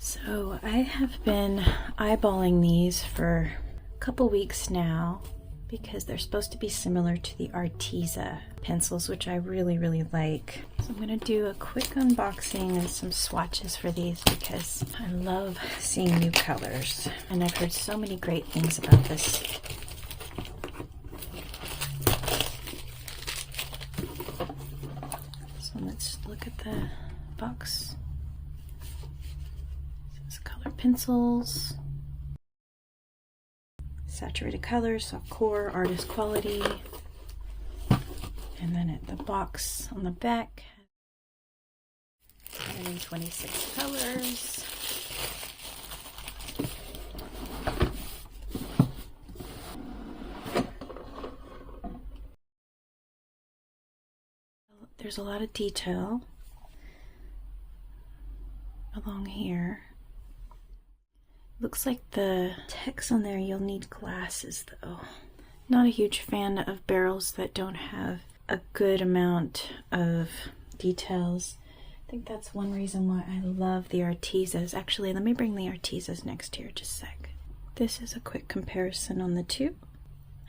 So I have been eyeballing these for a couple weeks now because they're supposed to be similar to the Arteza pencils, which I really like. So I'm going to do a quick unboxing and some swatches for these because I love seeing new colors and I've heard so many great things about this. So let's look at the box. Color pencils, saturated colors, soft core, artist quality, and then at the box on the back, 126 colors. There's a lot of detail along here. Looks like the text on there, you'll need glasses though. Not a huge fan of barrels that don't have a good amount of details. I think that's one reason why I love the Artezas. Actually, let me bring the Artezas next here just a sec. This is a quick comparison on the two.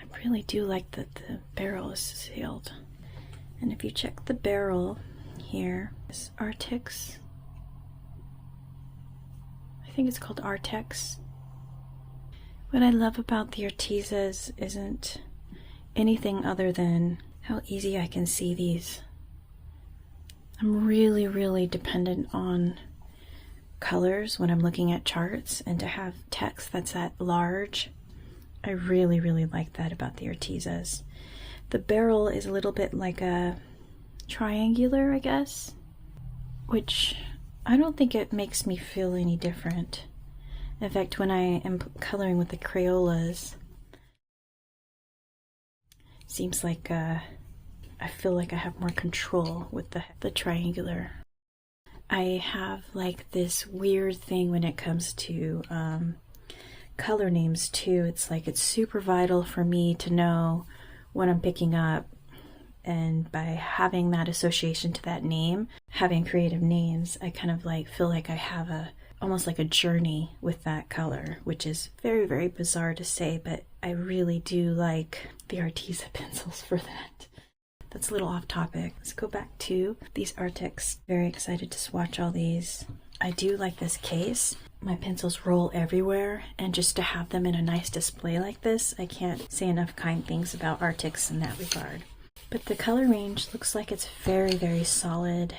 I really do like that the barrel is sealed. And if you check the barrel here, this Arrtx, I think it's called Arrtx. What I love about the Artezas isn't anything other than how easy I can see these. I'm really dependent on colors when I'm looking at charts, and to have text that's that large, I really like that about the Artezas. The barrel is a little bit like a triangular, I guess, which I don't think it makes me feel any different. In fact, when I am coloring with the Crayolas, it seems like I feel like I have more control with the triangular. I have like this weird thing when it comes to color names too. It's like it's super vital for me to know what I'm picking up. And by having that association to that name, having creative names, I kind of like feel like I have almost like a journey with that color, which is very bizarre to say, but I really do like the Arteza pencils for that. That's a little off topic. Let's go back to these Arrtx. Very excited to swatch all these. I do like this case. My pencils roll everywhere, and just to have them in a nice display like this, I can't say enough kind things about Arrtx in that regard. But the color range looks like it's very solid.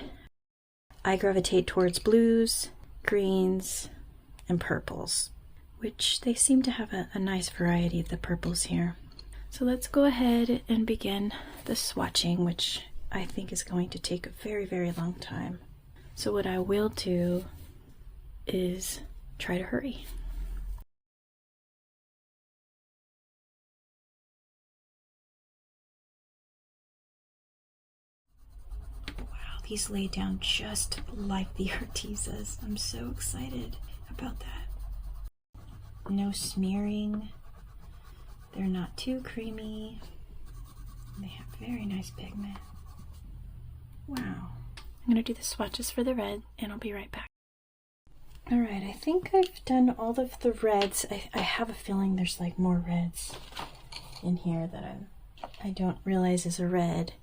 I gravitate towards blues, greens, and purples, which they seem to have a nice variety of the purples here. So let's go ahead and begin the swatching, which I think is going to take a very long time. So what I will do is try to hurry. These lay down just like the Artezas. I'm so excited about that. No smearing. They're not too creamy. They have very nice pigment. Wow. I'm going to do the swatches for the red and I'll be right back. Alright, I think I've done all of the reds. I have a feeling there's like more reds in here that I don't realize is a red.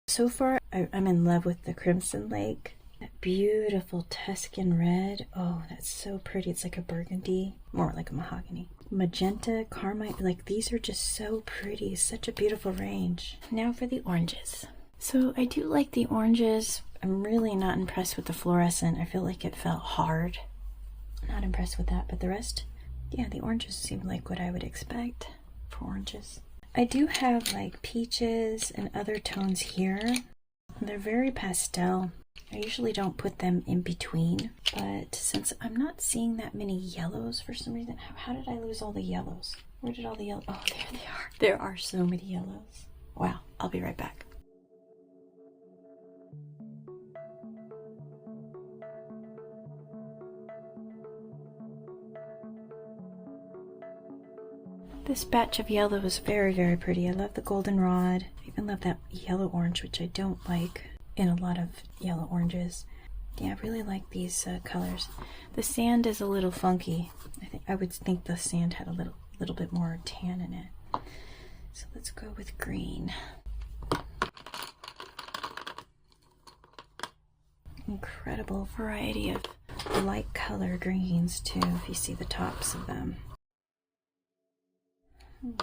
So far, I'm in love with the Crimson Lake. That beautiful Tuscan red. Oh, that's so pretty. It's like a burgundy, more like a mahogany. Magenta, carmine, like these are just so pretty. Such a beautiful range. Now for the oranges. So I do like the oranges. I'm really not impressed with the fluorescent. I feel like it felt hard. Not impressed with that, but the rest, yeah, the oranges seem like what I would expect for oranges. I do have like peaches and other tones here. They're very pastel. I usually don't put them in between, but since I'm not seeing that many yellows for some reason, how did I lose all the yellows? Where did all the yellows? Oh, there they are. There are so many yellows. Wow, I'll be right back. This batch of yellow is very pretty. I love the goldenrod. I even love that yellow orange, which I don't like in a lot of yellow oranges. Yeah, I really like these colors. The sand is a little funky. I would think the sand had a little bit more tan in it. So let's go with green. Incredible variety of light color greens too, if you see the tops of them. I'm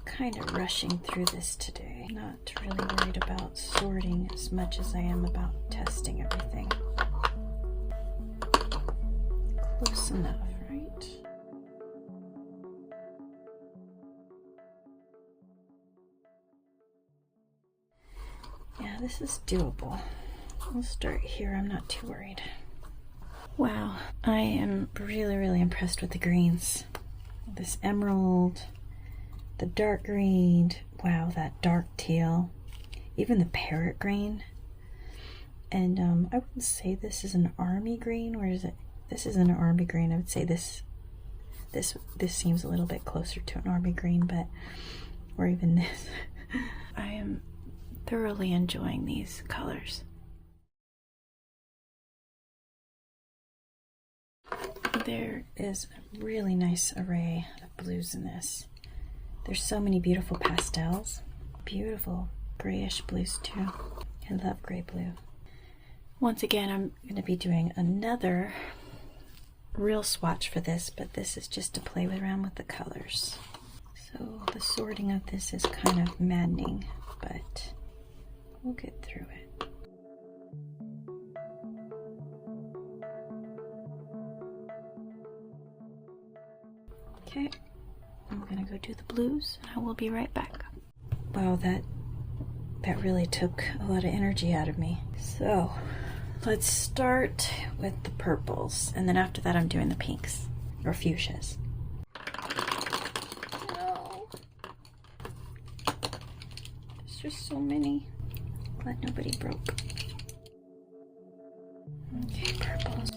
kind of rushing through this today. Not really worried about sorting as much as I am about testing everything. Close enough, right? Yeah, this is doable. We'll start here. I'm not too worried. Wow, I am really impressed with the greens. This emerald, the dark green, wow, that dark teal, even the parrot green. And I wouldn't say this is an army green. Where is it? This isn't an army green. I would say this seems a little bit closer to an army green, but or even this. I am thoroughly enjoying these colors. There is a really nice array of blues in this. There's so many beautiful pastels. Beautiful grayish blues too. I love gray blue. Once again, I'm going to be doing another real swatch for this, but this is just to play around with the colors. So the sorting of this is kind of maddening, but we'll get through it. Okay, I'm gonna go do the blues and I will be right back. Wow, that really took a lot of energy out of me. So let's start with the purples, and then after that I'm doing the pinks or fuchsias. No. There's just so many. Glad nobody broke. Okay, purples.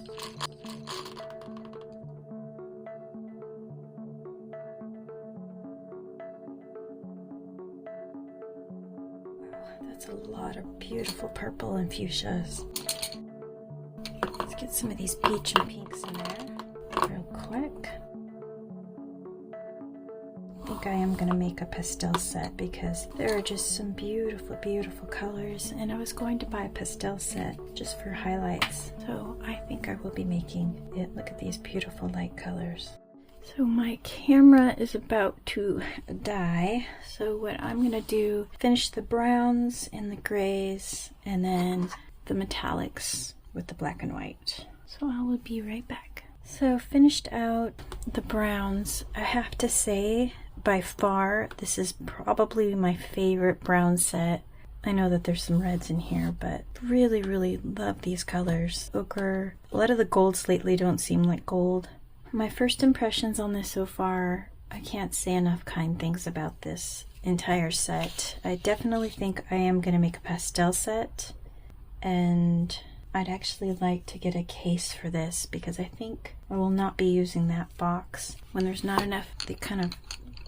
That's a lot of beautiful purple and fuchsias. Let's get some of these peach and pinks in there real quick. I think I am going to make a pastel set because there are just some beautiful colors, and I was going to buy a pastel set just for highlights. So I think I will be making it. Look at these beautiful light colors. So my camera is about to die, so what I'm gonna do, finish the browns and the grays, and then the metallics with the black and white. So I will be right back. So finished out the browns. I have to say, by far, this is probably my favorite brown set. I know that there's some reds in here, but really love these colors. Ochre. A lot of the golds lately don't seem like gold. My first impressions on this so far, I can't say enough kind things about this entire set. I definitely think I am going to make a pastel set, and I'd actually like to get a case for this because I think I will not be using that box. When there's not enough, they kind of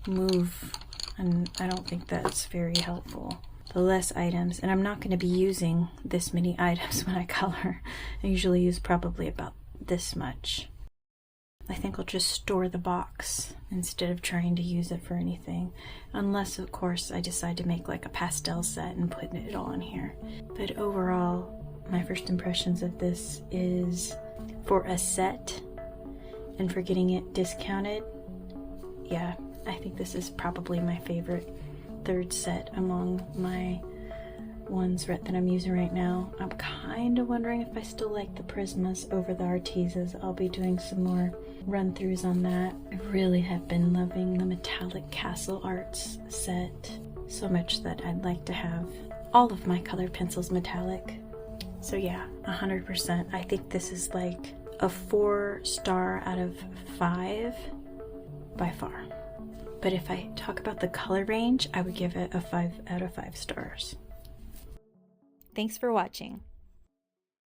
move, and I don't think that's very helpful. The less items, and I'm not going to be using this many items when I color. I usually use probably about this much. I think I'll just store the box instead of trying to use it for anything. Unless, of course, I decide to make like a pastel set and put it all in here. But overall, my first impressions of this is, for a set and for getting it discounted, yeah, I think this is probably my favorite third set among my ones that I'm using right now. I'm kind of wondering if I still like the Prismas over the Artezas. I'll be doing some more run-throughs on that. I really have been loving the metallic Castle Arts set so much that I'd like to have all of my colored pencils metallic. So yeah, 100%. I think this is like a 4-star out of 5 by far. But if I talk about the color range, I would give it a 5 out of 5 stars. Thanks for watching.